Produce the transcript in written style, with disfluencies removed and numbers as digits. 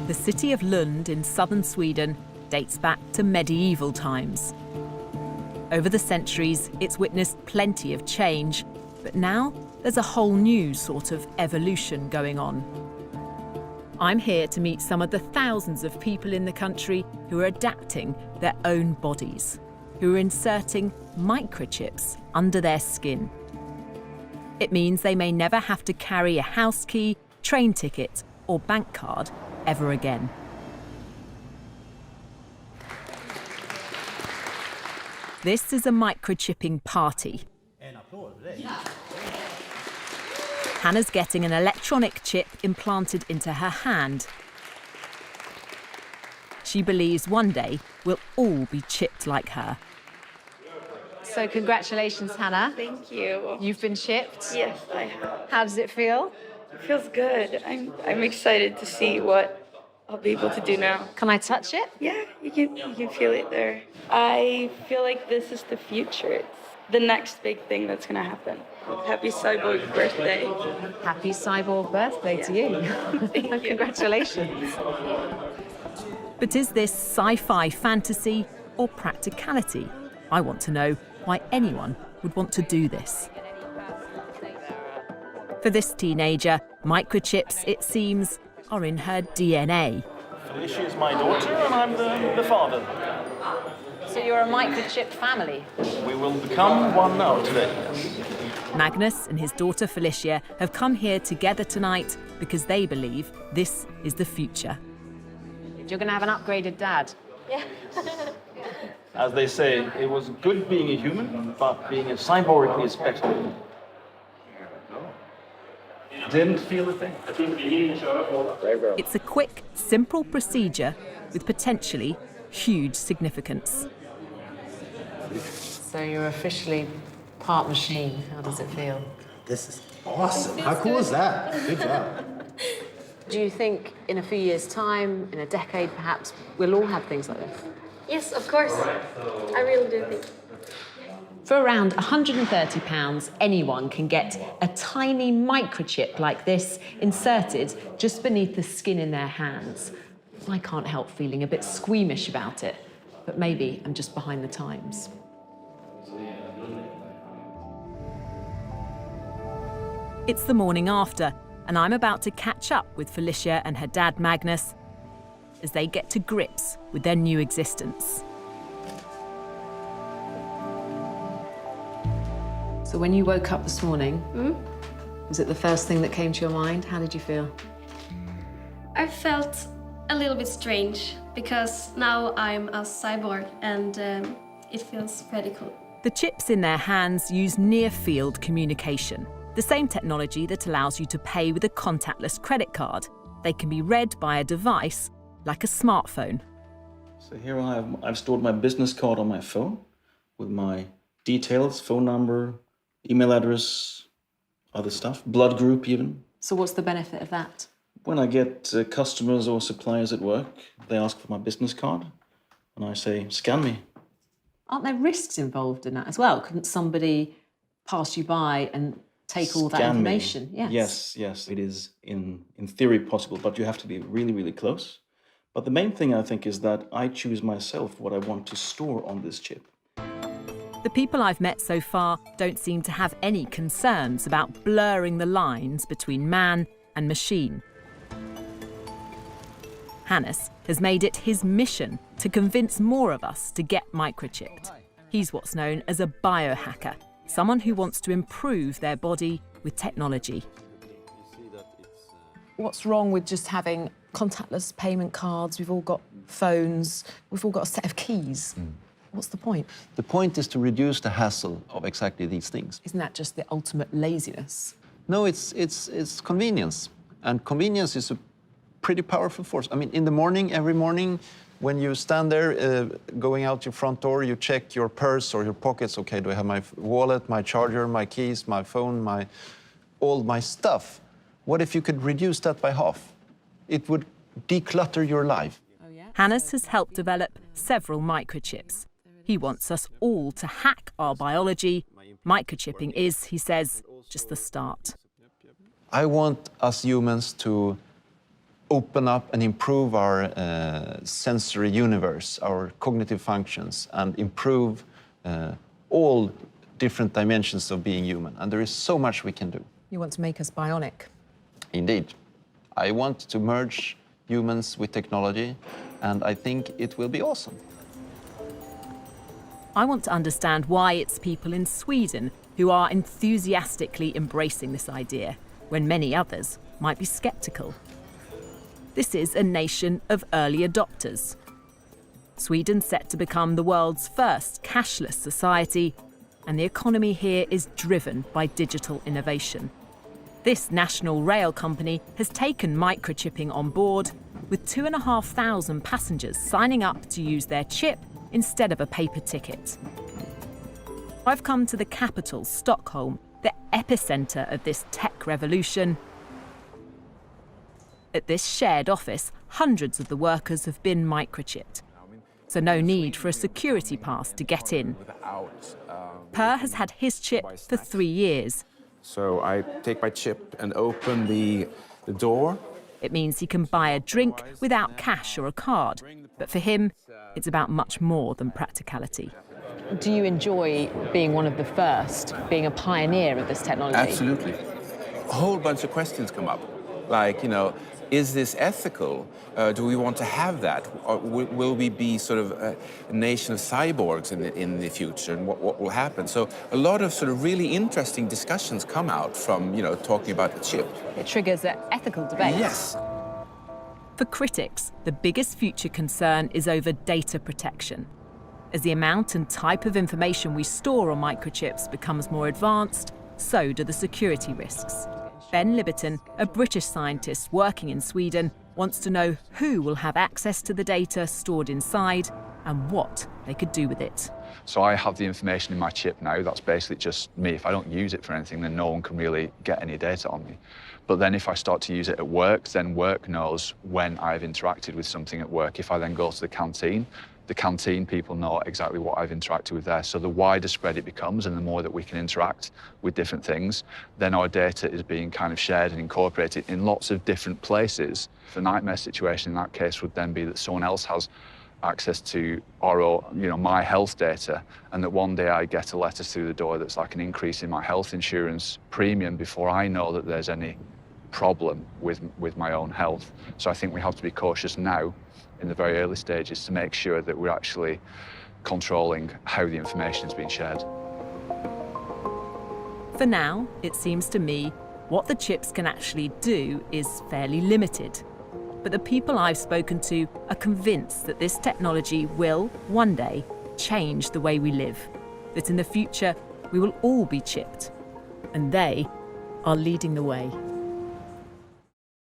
The city of Lund in southern Sweden dates back to medieval times. Over the centuries, it's witnessed plenty of change, but now there's a whole new sort of evolution going on. I'm here to meet some of the thousands of people in the country who are adapting their own bodies, who are inserting microchips under their skin. It means they may never have to carry a house key, train ticket, or bank card ever again. This is a microchipping party. Hannah's getting an electronic chip implanted into her hand. She believes one day we'll all be chipped like her. So congratulations, Hannah. Thank you. You've been chipped? Yes, I have. How does it feel? It feels good. I'm excited to see what I'll be able to do now. Can I touch it? Yeah, you can feel it there. I feel like this is the future. It's the next big thing that's gonna happen. Happy cyborg birthday. Happy cyborg birthday to you. Thank you. Congratulations. But is this sci-fi fantasy or practicality? I want to know why anyone would want to do this. For this teenager, microchips, it seems, are in her DNA. Felicia is my daughter and I'm the father. So you're a microchip family? We will become one now today. Magnus and his daughter Felicia have come here together tonight because they believe this is the future. You're going to have an upgraded dad. Yeah. As they say, it was good being a human, but being a cyborg is better. Didn't feel a thing. It's a quick, simple procedure with potentially huge significance. So you're officially part machine. How does it feel? This is awesome. How cool is that? Good job. Do you think in a few years' time, in a decade perhaps, we'll all have things like this? Yes, of course. I really do think. For around £130, anyone can get a tiny microchip like this inserted just beneath the skin in their hands. I can't help feeling a bit squeamish about it, but maybe I'm just behind the times. It's the morning after, and I'm about to catch up with Felicia and her dad Magnus as they get to grips with their new existence. So when you woke up this morning, was it the first thing that came to your mind? How did you feel? I felt a little bit strange because now I'm a cyborg and it feels pretty cool. The chips in their hands use near-field communication, the same technology that allows you to pay with a contactless credit card. They can be read by a device like a smartphone. So here I've stored my business card on my phone with my details, phone number, email address, other stuff, blood group even. So what's the benefit of that? When I get customers or suppliers at work, they ask for my business card and I say, scan me. Aren't there risks involved in that as well? Couldn't somebody pass you by and take all that Scan me. information? Yes, it is in theory possible, but you have to be really, really close. But the main thing I think is that I choose myself what I want to store on this chip. The people I've met so far don't seem to have any concerns about blurring the lines between man and machine. Hannes has made it his mission to convince more of us to get microchipped. He's what's known as a biohacker, someone who wants to improve their body with technology. What's wrong with just having contactless payment cards? We've all got phones. We've all got a set of keys. What's the point? The point is to reduce the hassle of exactly these things. Isn't that just the ultimate laziness? No, it's convenience. And convenience is a pretty powerful force. I mean, in the morning, every morning, when you stand there, going out your front door, you check your purse or your pockets. Okay, do I have my wallet, my charger, my keys, my phone, all my stuff? What if you could reduce that by half? It would declutter your life. Hannes has helped develop several microchips. He wants us all to hack our biology. Microchipping is, he says, just the start. I want us humans to open up and improve our sensory universe, our cognitive functions, and improve all different dimensions of being human. And there is so much we can do. You want to make us bionic? Indeed. I want to merge humans with technology, and I think it will be awesome. I want to understand why it's people in Sweden who are enthusiastically embracing this idea, when many others might be sceptical. This is a nation of early adopters. Sweden's set to become the world's first cashless society, and the economy here is driven by digital innovation. This national rail company has taken microchipping on board, with 2,500 passengers signing up to use their chip instead of a paper ticket. I've come to the capital, Stockholm, the epicenter of this tech revolution. At this shared office, hundreds of the workers have been microchipped, so no need for a security pass to get in. Per has had his chip for 3 years. So I take my chip and open the door. It means he can buy a drink without cash or a card, but for him, it's about much more than practicality. Do you enjoy being one of the first, being a pioneer of this technology? Absolutely. A whole bunch of questions come up, like, you know, is this ethical? Do we want to have that? Or will we be sort of a nation of cyborgs in the future, and what will happen? So a lot of sort of really interesting discussions come out from, you know, talking about the chip. It triggers an ethical debate. Yes. For critics, the biggest future concern is over data protection. As the amount and type of information we store on microchips becomes more advanced, so do the security risks. Ben Libberton, a British scientist working in Sweden, wants to know who will have access to the data stored inside and what they could do with it. So I have the information in my chip now. That's basically just me. If I don't use it for anything, then no one can really get any data on me. But then if I start to use it at work, then work knows when I've interacted with something at work. If I then go to the canteen people know exactly what I've interacted with there. So the wider spread it becomes and the more that we can interact with different things, then our data is being kind of shared and incorporated in lots of different places. The nightmare situation in that case would then be that someone else has access to my health data, and that one day I get a letter through the door that's like an increase in my health insurance premium before I know that there's any problem with my own health. So I think we have to be cautious now in the very early stages to make sure that we're actually controlling how the information is being shared. For now, it seems to me, what the chips can actually do is fairly limited. But the people I've spoken to are convinced that this technology will, one day, change the way we live. That in the future, we will all be chipped. And they are leading the way.